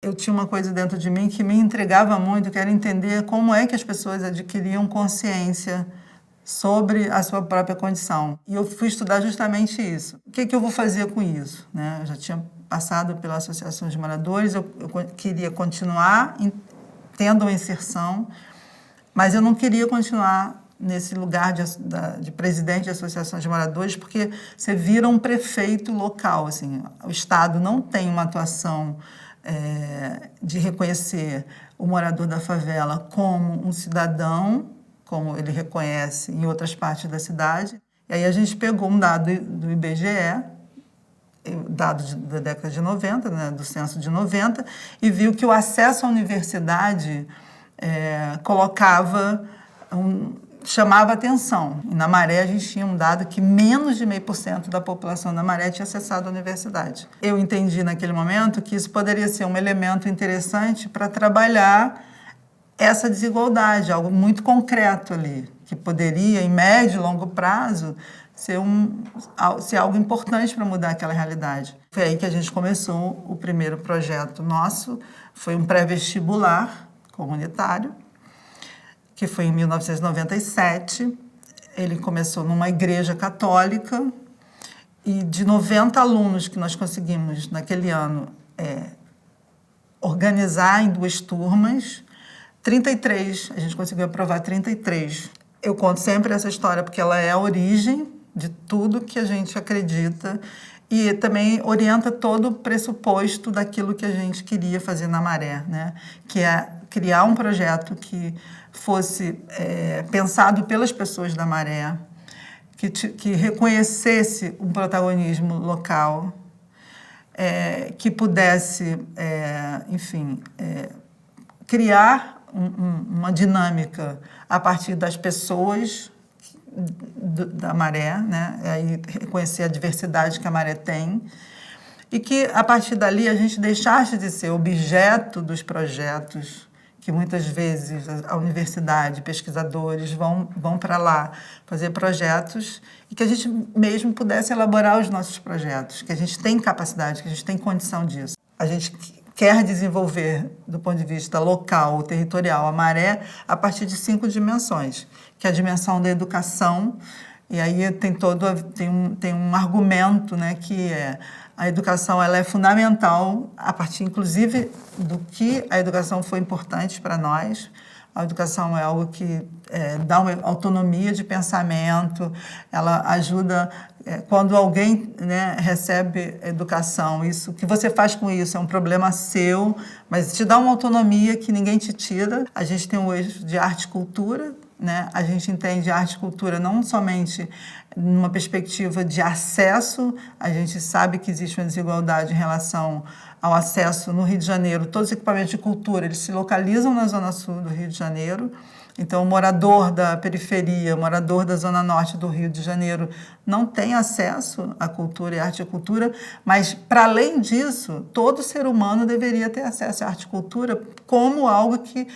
Eu tinha uma coisa dentro de mim que me intrigava muito, que era entender como é que as pessoas adquiriam consciência sobre a sua própria condição. E eu fui estudar justamente isso. O que eu vou fazer com isso, né? Eu já tinha passado pela Associação de Moradores, eu queria continuar tendo uma inserção, mas eu não queria continuar nesse lugar de presidente de associação de moradores, porque você vira um prefeito local, assim, o Estado não tem uma atuação de reconhecer o morador da favela como um cidadão, como ele reconhece em outras partes da cidade. E aí a gente pegou um dado do IBGE, dado da década de 90, né, do censo de 90, e viu que o acesso à universidade chamava atenção. E na Maré a gente tinha um dado que menos de 0,5% da população da Maré tinha acessado a universidade. Eu entendi naquele momento que isso poderia ser um elemento interessante para trabalhar essa desigualdade, algo muito concreto ali, que poderia, em médio e longo prazo, ser algo importante para mudar aquela realidade. Foi aí que a gente começou o primeiro projeto nosso, foi um pré-vestibular comunitário, que foi em 1997. Ele começou numa igreja católica e de 90 alunos que nós conseguimos, naquele ano, organizar em 2 turmas, 33, a gente conseguiu aprovar 33. Eu conto sempre essa história porque ela é a origem de tudo que a gente acredita e também orienta todo o pressuposto daquilo que a gente queria fazer na Maré, né? Que é criar um projeto que fosse pensado pelas pessoas da Maré, que reconhecesse um protagonismo local, que pudesse, enfim, criar uma dinâmica a partir das pessoas da Maré, né? Aí reconhecer a diversidade que a Maré tem, e que, a partir dali, a gente deixasse de ser objeto dos projetos, que muitas vezes a universidade, pesquisadores vão para lá fazer projetos, e que a gente mesmo pudesse elaborar os nossos projetos, que a gente tem capacidade, que a gente tem condição disso. A gente quer desenvolver, do ponto de vista local ou territorial, a Maré a partir de 5 dimensões, que é a dimensão da educação, e aí tem um argumento, né, que a educação ela é fundamental, a partir, inclusive, do que a educação foi importante para nós. A educação é algo que dá uma autonomia de pensamento, ela ajuda, quando alguém, né, recebe educação, isso, o que você faz com isso é um problema seu, mas te dá uma autonomia que ninguém te tira. A gente tem um eixo de arte e cultura, né? A gente entende arte e cultura não somente numa perspectiva de acesso, a gente sabe que existe uma desigualdade em relação ao acesso no Rio de Janeiro. Todos os equipamentos de cultura, eles se localizam na Zona Sul do Rio de Janeiro. Então, o morador da periferia, o morador da Zona Norte do Rio de Janeiro não tem acesso à cultura e arte e cultura, mas, para além disso, todo ser humano deveria ter acesso à arte e cultura como algo que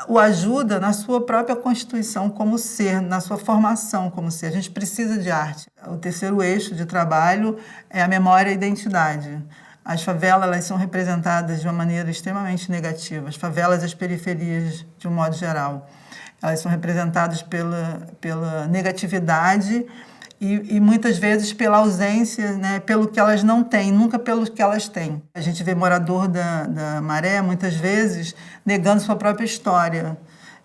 o ajuda na sua própria constituição como ser, na sua formação como ser. A gente precisa de arte. O terceiro eixo de trabalho é a memória e a identidade. As favelas, elas são representadas de uma maneira extremamente negativa. As favelas e as periferias, de um modo geral, elas são representadas pela negatividade e muitas vezes pela ausência, né, pelo que elas não têm, nunca pelo que elas têm. A gente vê morador da Maré, muitas vezes, negando sua própria história.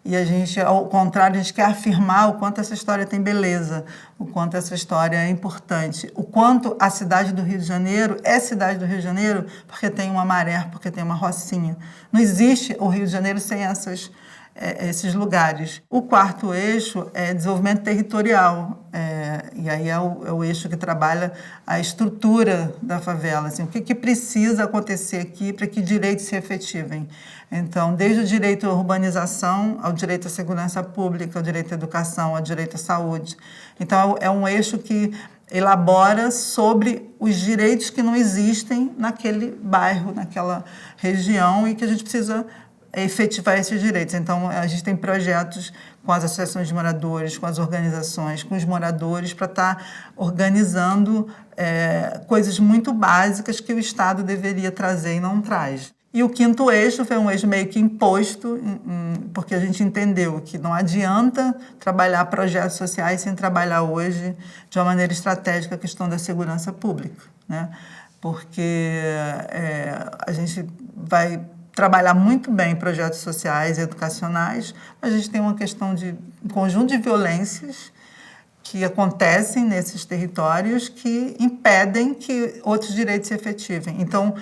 E a gente, ao contrário, a gente quer afirmar o quanto essa história tem beleza, o quanto essa história é importante, o quanto a cidade do Rio de Janeiro é cidade do Rio de Janeiro porque tem uma Maré, porque tem uma Rocinha. Não existe o Rio de Janeiro sem esses lugares. O quarto eixo é desenvolvimento territorial, e aí é o eixo que trabalha a estrutura da favela, assim, o que precisa acontecer aqui para que direitos se efetivem. Então, desde o direito à urbanização, ao direito à segurança pública, ao direito à educação, ao direito à saúde. Então, é um eixo que elabora sobre os direitos que não existem naquele bairro, naquela região, e que a gente precisa efetivar esses direitos. Então, a gente tem projetos com as associações de moradores, com as organizações, com os moradores, para estar organizando coisas muito básicas que o Estado deveria trazer e não traz. E o quinto eixo foi um eixo meio que imposto, porque a gente entendeu que não adianta trabalhar projetos sociais sem trabalhar hoje de uma maneira estratégica a questão da segurança pública, né? Porque a gente vai trabalhar muito bem projetos sociais e educacionais, mas a gente tem uma questão de um conjunto de violências que acontecem nesses territórios que impedem que outros direitos se efetivem. Então,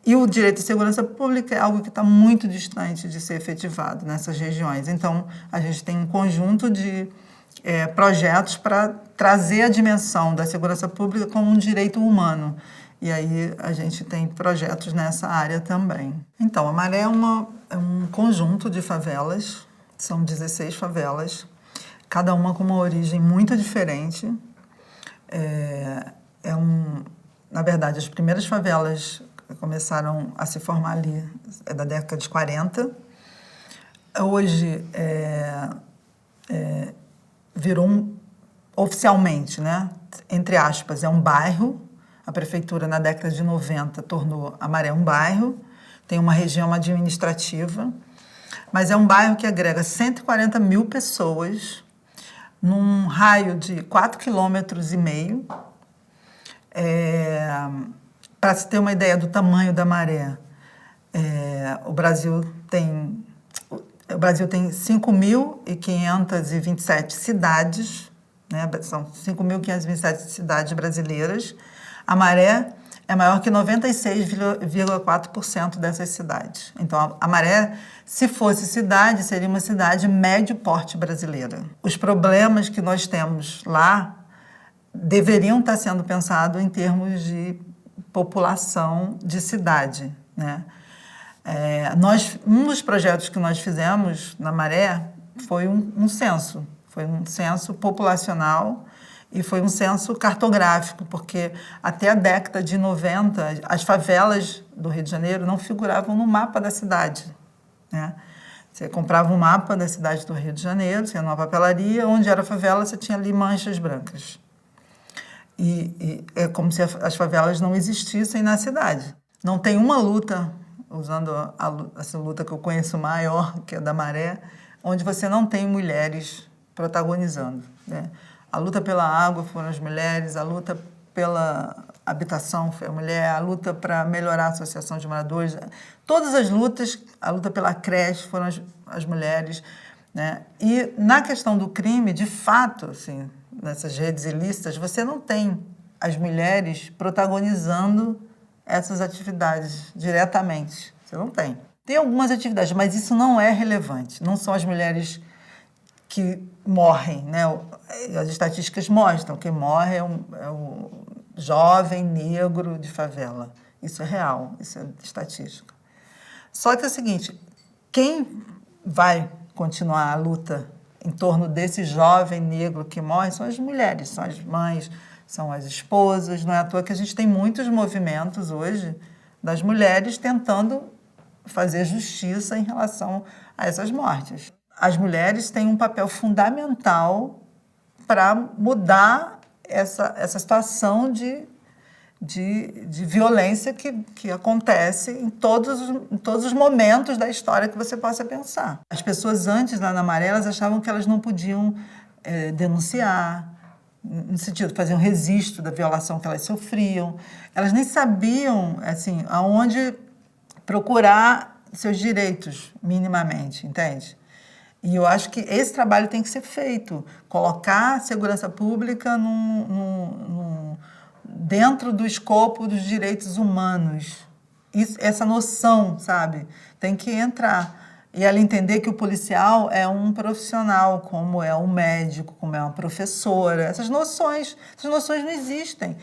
e o direito à segurança pública é algo que está muito distante de ser efetivado nessas regiões. Então, a gente tem um conjunto de projetos para trazer a dimensão da segurança pública como um direito humano. E aí a gente tem projetos nessa área também. Então, a Maré é um conjunto de favelas, são 16 favelas, cada uma com uma origem muito diferente. Na verdade, as primeiras favelas começaram a se formar ali da década de 40. Hoje virou oficialmente, né, entre aspas, é um bairro. A prefeitura, na década de 90, tornou a Maré um bairro, tem uma região administrativa, mas é um bairro que agrega 140 mil pessoas num raio de 4,5 km. Para se ter uma ideia do tamanho da Maré, o Brasil tem 5.527 cidades, né? São 5.527 cidades brasileiras. A Maré é maior que 96,4% dessas cidades. Então, a Maré, se fosse cidade, seria uma cidade médio porte brasileira. Os problemas que nós temos lá deveriam estar sendo pensados em termos de população de cidade, né? Um dos projetos que nós fizemos na Maré foi um censo populacional e foi um censo cartográfico, porque até a década de 90, as favelas do Rio de Janeiro não figuravam no mapa da cidade, né? Você comprava um mapa da cidade do Rio de Janeiro, você ia numa papelaria, onde era a favela, você tinha ali manchas brancas. E é como se as favelas não existissem na cidade. Não tem uma luta, usando essa luta que eu conheço maior, que é da Maré, onde você não tem mulheres protagonizando, né? A luta pela água foram as mulheres, a luta pela habitação foi a mulher, a luta para melhorar a associação de moradores, todas as lutas, a luta pela creche foram as mulheres, né? E na questão do crime, de fato, assim, nessas redes ilícitas, você não tem as mulheres protagonizando essas atividades diretamente. Você não tem. Tem algumas atividades, mas isso não é relevante. Não são as mulheres que morrem, né? As estatísticas mostram que morre é o jovem negro de favela. Isso é real, isso é estatística. Só que é o seguinte, quem vai continuar a luta em torno desse jovem negro que morre são as mulheres, são as mães, são as esposas. Não é à toa que a gente tem muitos movimentos hoje das mulheres tentando fazer justiça em relação a essas mortes. As mulheres têm um papel fundamental para mudar essa situação de violência que acontece em todos os momentos da história que você possa pensar. As pessoas antes, lá na Maré, elas achavam que elas não podiam denunciar, no sentido de fazer um registro da violação que elas sofriam. Elas nem sabiam, assim, aonde procurar seus direitos, minimamente, entende? E eu acho que esse trabalho tem que ser feito, colocar a segurança pública dentro do escopo dos direitos humanos. Essa noção, sabe, tem que entrar. E ela entender que o policial é um profissional, como é um médico, como é uma professora. Essas noções não existem.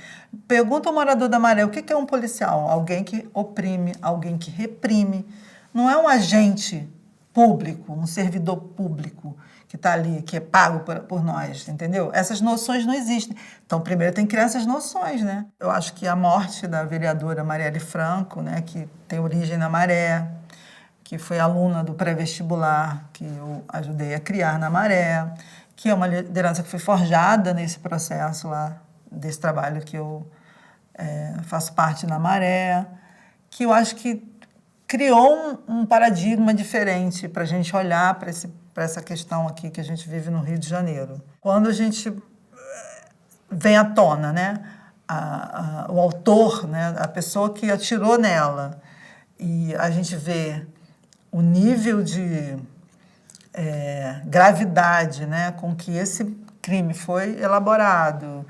Pergunta ao morador da Maré, o que é um policial? Alguém que oprime, alguém que reprime. Não é um agente público, um servidor público que está ali, que é pago por nós, entendeu? Essas noções não existem. Então, primeiro tem que criar essas noções, né? Eu acho que a morte da vereadora Marielle Franco, né, que tem origem na Maré, que foi aluna do pré-vestibular que eu ajudei a criar na Maré, que é uma liderança que foi forjada nesse processo lá, desse trabalho que eu faço parte na Maré, que eu acho que criou um paradigma diferente para a gente olhar para essa questão aqui que a gente vive no Rio de Janeiro. Quando a gente vem à tona, né, o autor, né, a pessoa que atirou nela, e a gente vê o nível de gravidade, né, com que esse crime foi elaborado,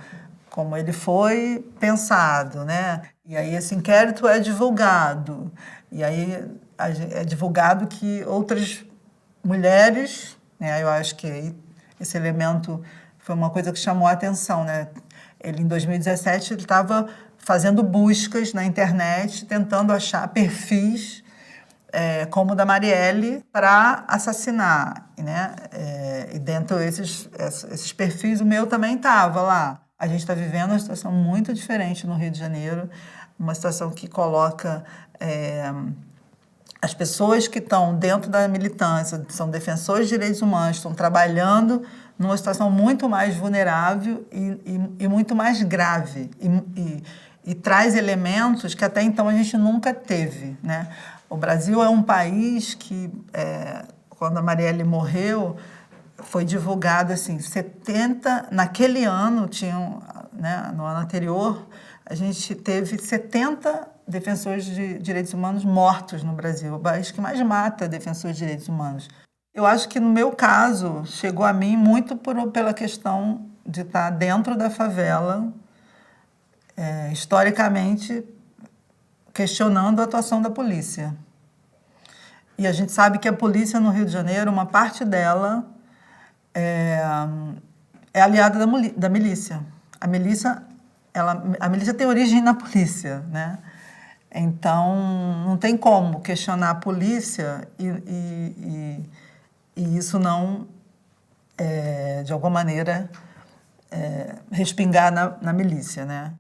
como ele foi pensado, né? E aí esse inquérito é divulgado, e aí é divulgado que outras mulheres, né, eu acho que aí esse elemento foi uma coisa que chamou a atenção, né? Ele, em 2017, ele estava fazendo buscas na internet, tentando achar perfis como o da Marielle para assassinar, né? E dentro desses perfis, o meu também estava lá. A gente está vivendo uma situação muito diferente no Rio de Janeiro, uma situação que coloca as pessoas que estão dentro da militância, são defensores de direitos humanos, estão trabalhando numa situação muito mais vulnerável e muito mais grave, e traz elementos que até então a gente nunca teve, né? O Brasil é um país que, quando a Marielle morreu, foi divulgado assim, 70, naquele ano, né, no ano anterior, a gente teve 70 defensores de direitos humanos mortos no Brasil, o país que mais mata defensores de direitos humanos. Eu acho que, no meu caso, chegou a mim muito pela questão de estar dentro da favela, historicamente, questionando a atuação da polícia. E a gente sabe que a polícia no Rio de Janeiro, uma parte dela é aliada da milícia. A milícia tem origem na polícia, né? Então, não tem como questionar a polícia e isso não, de alguma maneira, respingar na milícia, né?